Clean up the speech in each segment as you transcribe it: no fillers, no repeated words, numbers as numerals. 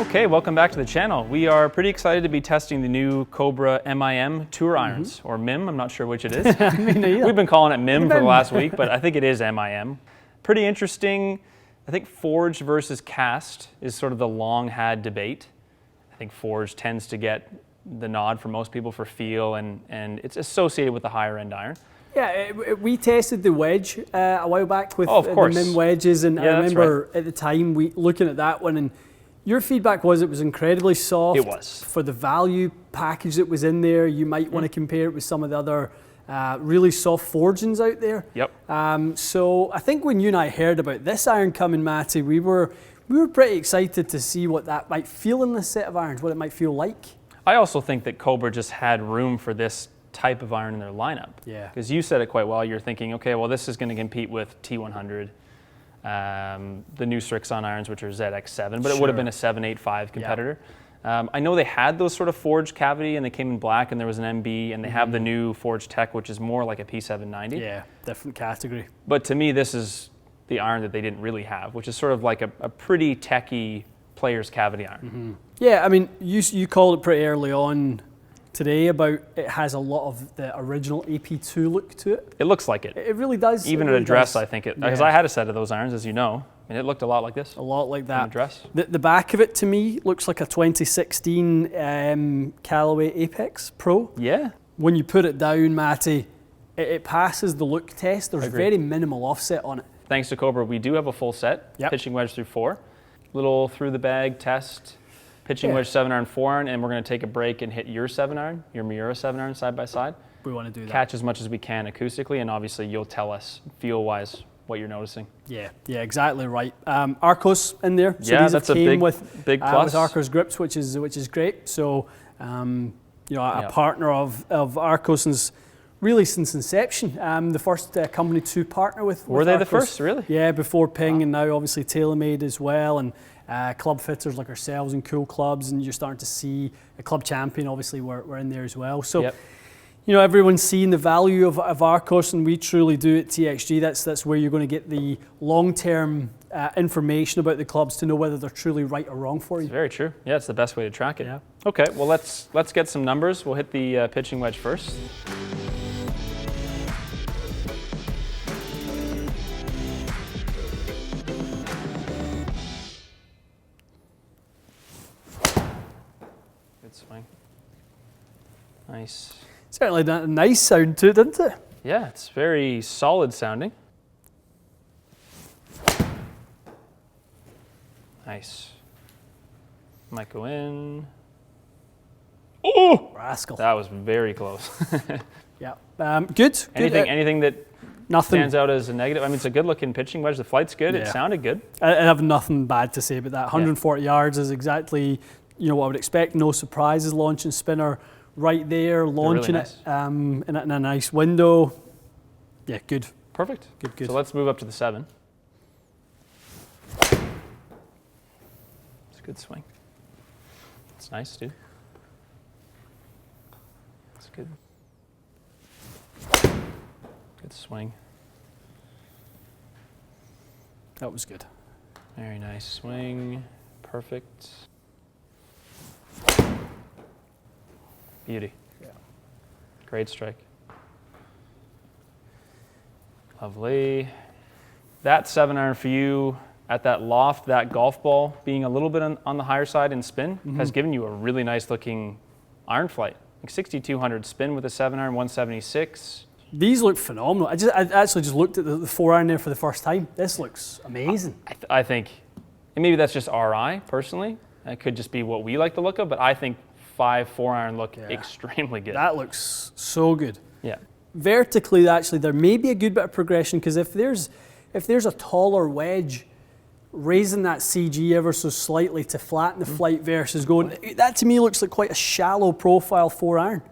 Okay, welcome back to the channel. We are pretty excited to be testing the new Cobra MIM Tour Irons, or MIM, I'm not sure which it is. We've been calling it MIM for the last week, but I think it is MIM. Pretty interesting. I think forged versus cast is sort of the long had debate. I think forged tends to get the nod for most people for feel, and it's associated with the higher end iron. Yeah, we tested the wedge a while back with the MIM wedges, and I remember at the time looking at that one, and your feedback was it was incredibly soft. It was. For the value package that was in there, you might want to compare it with some of the other really soft forgings out there. Yep. So I think when you and I heard about this iron coming, Matty, we were pretty excited to see what that might feel in this set of irons, what it might feel like. I also think that Cobra just had room for this type of iron in their lineup. Yeah. Because you said it quite well. You're thinking, okay, well, this is going to compete with T100, the new Strixon irons, which are ZX7, but it would have been a 785 competitor. Yeah. I know they had those sort of forged cavity, and they came in black, and there was an MB, and they have the new forged tech, which is more like a P790. Yeah, different category. But to me, this is the iron that they didn't really have, which is sort of like a pretty techy player's cavity iron. Yeah, I mean, you called it pretty early on today about it has a lot of the original AP2 look to it. It looks like it. It really does. Even at a dress, I think it, because I had a set of those irons, as you know, and it looked a lot like this. A lot like that. In the dress. The back of it, to me, looks like a 2016 Callaway Apex Pro. Yeah. When you put it down, Matty, it passes the look test. There's very minimal offset on it. Thanks to Cobra, we do have a full set, pitching wedge through 4. Little through the bag test. Pitching wedge 7-iron, 4-iron, and we're going to take a break and hit your 7-iron, your Miura 7-iron side by side. We want to do that. Catch as much as we can acoustically, and obviously you'll tell us feel-wise what you're noticing. Yeah, exactly right. Arcos in there. So yeah, these that's a came big plus. With Arcos grips, which is great. So you know, a partner of Arcos really since inception. The first company to partner with. Were they Arcos. the first, really? Yeah, before Ping, and now obviously TaylorMade as well, and club fitters like ourselves and Cool Clubs, and you're starting to see a Club Champion, obviously we're in there as well. So, you know, everyone's seeing the value of Arcos, and we truly do at TXG. That's where you're going to get the long-term information about the clubs to know whether they're truly right or wrong for you. It's very true. Yeah, it's the best way to track it. Yeah. Okay, well let's get some numbers. We'll hit the pitching wedge first. Good swing. Nice. Certainly a nice sound to it, didn't it? Yeah, it's very solid sounding. Nice. Might go in. Oh! Rascal. That was very close. Yeah. Good. Anything that stands out as a negative? I mean, it's a good looking pitching wedge. The flight's good. It sounded good. I have nothing bad to say about that. 140 yards is exactly, you know, what I would expect. No surprises. Launching spinner right there, launching really nice. In a nice window. Yeah, good. Perfect. Good. So let's move up to the 7. It's a good swing. It's nice, dude. It's good. Good swing. That was good. Very nice swing. Perfect. Beauty. Yeah. Great strike. Lovely. That 7-iron for you at that loft, that golf ball being a little bit on the higher side in spin has given you a really nice looking iron flight. Like 6,200 spin with a 7-iron, 176. These look phenomenal. I actually just looked at the 4-iron there for the first time. This looks amazing. I think, and maybe that's just our eye personally. It could just be what we like the look of, but I think 5 4-iron look extremely good. That looks so good. Yeah. Vertically, actually, there may be a good bit of progression, because if there's a taller wedge, raising that CG ever so slightly to flatten the flight versus going, that to me looks like quite a shallow profile 4-iron.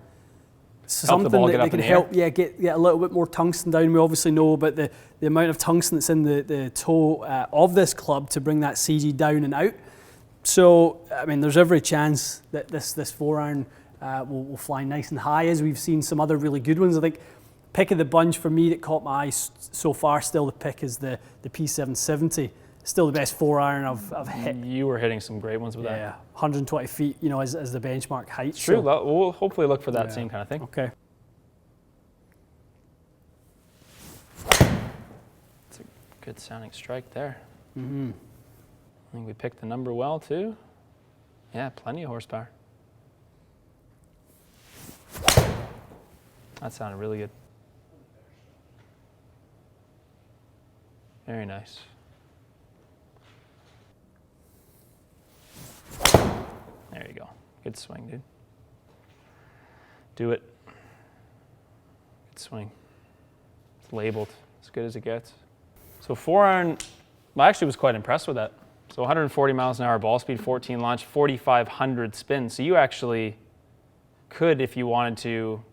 Something that they can help, get a little bit more tungsten down. We obviously know about the amount of tungsten that's in the toe of this club to bring that CG down and out. So, I mean, there's every chance that this 4-iron will fly nice and high, as we've seen some other really good ones. I think pick of the bunch for me that caught my eye so far, still the pick is the P770 still the best 4-iron I've hit. You were hitting some great ones with that. Yeah, 120 feet, you know, as the benchmark height. True. So, we'll hopefully look for that same kind of thing. Okay. It's a good sounding strike there. Mm-hmm. I think we picked the number well too. Yeah, plenty of horsepower. That sounded really good. Very nice. There you go. Good swing, dude. Do it. Good swing. It's labeled as good as it gets. So 4-iron, I actually was quite impressed with that. So 140 miles an hour ball speed, 14 launch, 4,500 spins. So you actually could, if you wanted to,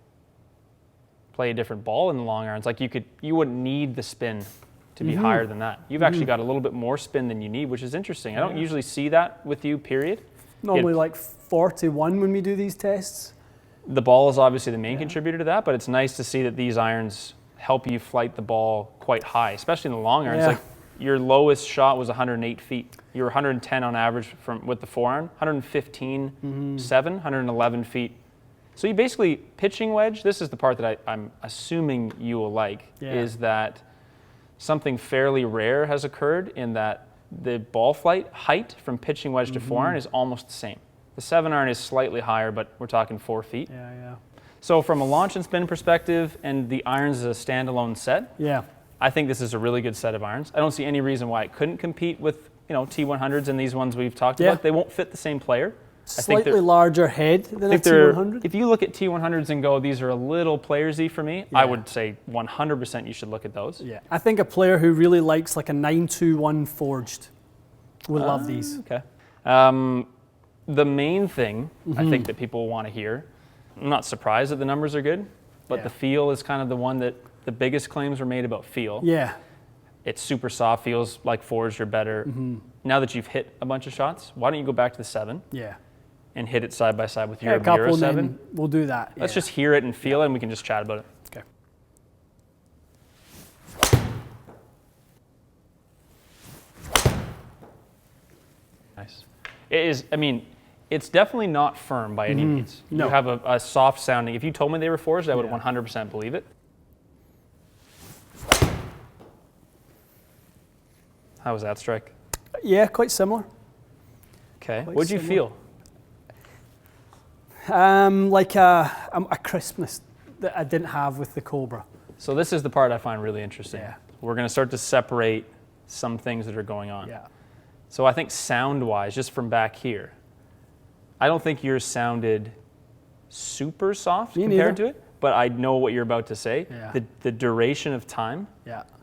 play a different ball in the long irons. Like you wouldn't need the spin to be higher than that. You've actually got a little bit more spin than you need, which is interesting. I don't usually see that with you, period. Normally like 41 when we do these tests. The ball is obviously the main contributor to that, but it's nice to see that these irons help you flight the ball quite high, especially in the long irons. Like your lowest shot was 108 feet. You were 110 on average with the 4-iron, 115, 7, 111 feet. So you basically, pitching wedge, this is the part that I'm assuming you will like, is that something fairly rare has occurred in that the ball flight height from pitching wedge to 4-iron is almost the same. The 7-iron is slightly higher, but we're talking 4 feet. Yeah. So from a launch and spin perspective, and the irons as a standalone set, I think this is a really good set of irons. I don't see any reason why it couldn't compete with, you know, T100s and these ones we've talked about. They won't fit the same player. Slightly larger head than a T100. If you look at T100s and go, these are a little playersy for me, I would say 100% you should look at those. Yeah, I think a player who really likes like a 921 forged would love these. Okay. The main thing I think that people want to hear, I'm not surprised that the numbers are good, but the feel is kind of the one that the biggest claims were made about feel. Yeah. It's super soft, feels like forged or better. Now that you've hit a bunch of shots, why don't you go back to the 7? Yeah. And hit it side by side with your a couple, Euro 7. then we'll do that. Let's just hear it and feel it, and we can just chat about it. Okay. Nice. It is, I mean, it's definitely not firm by any means. No. You have a soft sounding. If you told me they were forged, I would 100% believe it. How was that strike? Yeah, quite similar. Okay. What'd you feel? Like a crispness that I didn't have with the Cobra. So this is the part I find really interesting. We're going to start to separate some things that are going on. So I think sound-wise, just from back here, I don't think yours sounded super soft compared to it, but I know what you're about to say. The duration of time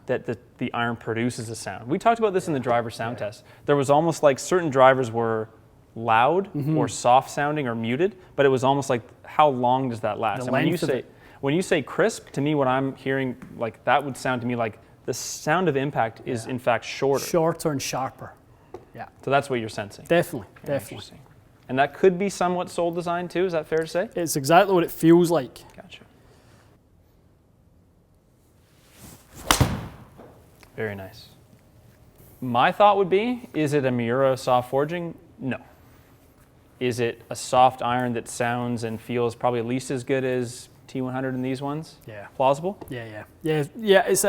that the iron produces a sound. We talked about this in the driver sound test. There was almost like certain drivers were loud or soft sounding or muted, but it was almost like, how long does that last? And when you say crisp, to me, what I'm hearing, like that would sound to me like the sound of impact is in fact shorter. Shorter and sharper. Yeah. So that's what you're sensing. Definitely. Interesting. And that could be somewhat soul design too, is that fair to say? It's exactly what it feels like. Gotcha. Very nice. My thought would be, is it a Miura soft forging? No. Is it a soft iron that sounds and feels probably at least as good as T100 in these ones? Yeah. Plausible? Yeah. It's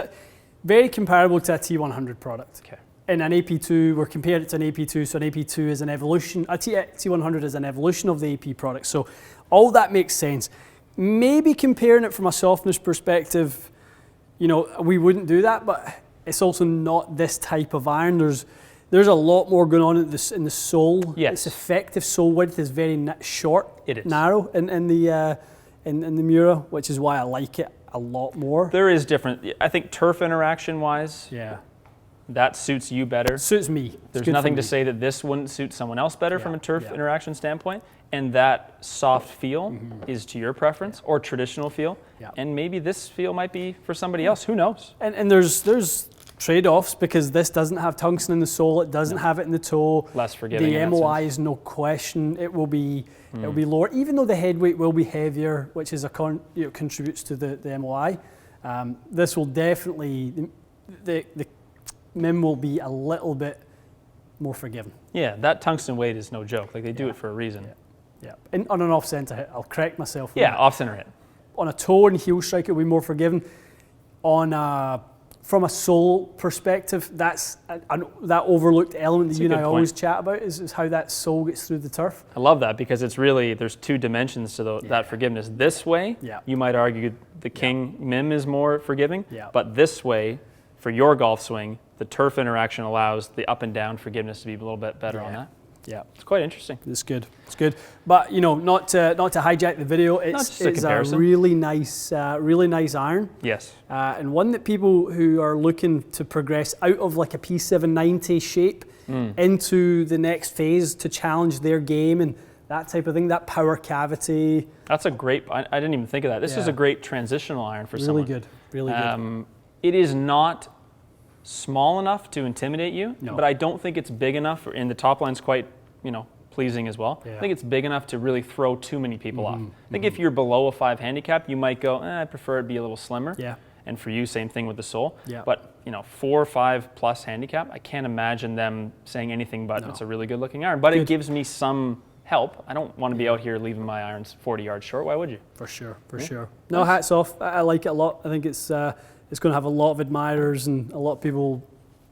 very comparable to a T100 product. Okay. In an AP2, we're comparing it to an AP2, so an AP2 is an evolution, a T100 is an evolution of the AP product. So all that makes sense. Maybe comparing it from a softness perspective, you know, we wouldn't do that, but it's also not this type of iron. There's a lot more going on in the sole. Yes. Its effective sole width is very short, narrow in the Miura, which is why I like it a lot more. There is different, I think turf interaction wise, that suits you better. Suits me. There's nothing to say that this wouldn't suit someone else better from a turf interaction standpoint. And that soft feel is to your preference, or traditional feel. And maybe this feel might be for somebody else. Who knows? And there's trade-offs, because this doesn't have tungsten in the sole, it doesn't have it in the toe. Less forgiving. The MOI is no question. It will be lower, even though the head weight will be heavier, which is contributes to the MOI. This will definitely the MIM will be a little bit more forgiving. Yeah, that tungsten weight is no joke. Like, they do it for a reason. Yeah. And on an off-center hit, I'll correct myself. Yeah, off-center hit. On a toe and heel strike, it'll be more forgiving. From a sole perspective, that's that overlooked element that you and I always chat about is how that sole gets through the turf. I love that, because it's really, there's two dimensions to that forgiveness. This way, you might argue the King MIM is more forgiving, but this way, for your golf swing, the turf interaction allows the up and down forgiveness to be a little bit better on that. Yeah, it's quite interesting. It's good. It's good. But not to hijack the video. It's a really nice iron. Yes. And one that people who are looking to progress out of like a P790 shape into the next phase to challenge their game and that type of thing, that power cavity. That's a great. I didn't even think of that. This is a great transitional iron for someone. Really good. Really good. It is not small enough to intimidate you, but I don't think it's big enough, and the top line's quite, pleasing as well. I think it's big enough to really throw too many people off. I think if you're below a 5 handicap, you might go, I prefer it be a little slimmer. Yeah. And for you, same thing with the sole. Yeah. But 4 or 5 plus handicap, I can't imagine them saying anything but it's a really good looking iron. But it gives me some help. I don't want to be out here leaving my irons 40 yards short. Why would you? For sure, for sure. No, hats off. I like it a lot. I think it's going to have a lot of admirers, and a lot of people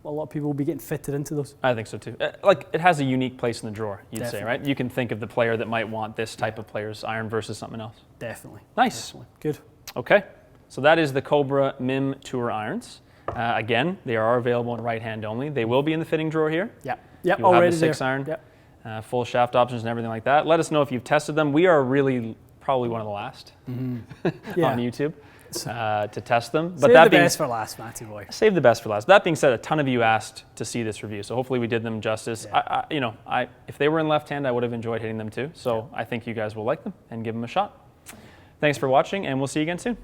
will be getting fitted into those. I think so too. Like, it has a unique place in the drawer, you'd say, right? You can think of the player that might want this type of player's iron versus something else. Definitely. Nice. Definitely. Good. Okay. So that is the Cobra MIM Tour irons. Again, they are available in right hand only. They will be in the fitting drawer here. Yeah. Yep. You'll have the 6 iron, full shaft options and everything like that. Let us know if you've tested them. We are really probably one of the last on YouTube. To test them. But save the best for last, Matty boy. Save the best for last. That being said, a ton of you asked to see this review, so hopefully we did them justice. Yeah. If they were in left hand, I would have enjoyed hitting them too. So I think you guys will like them and give them a shot. Thanks for watching, and we'll see you again soon.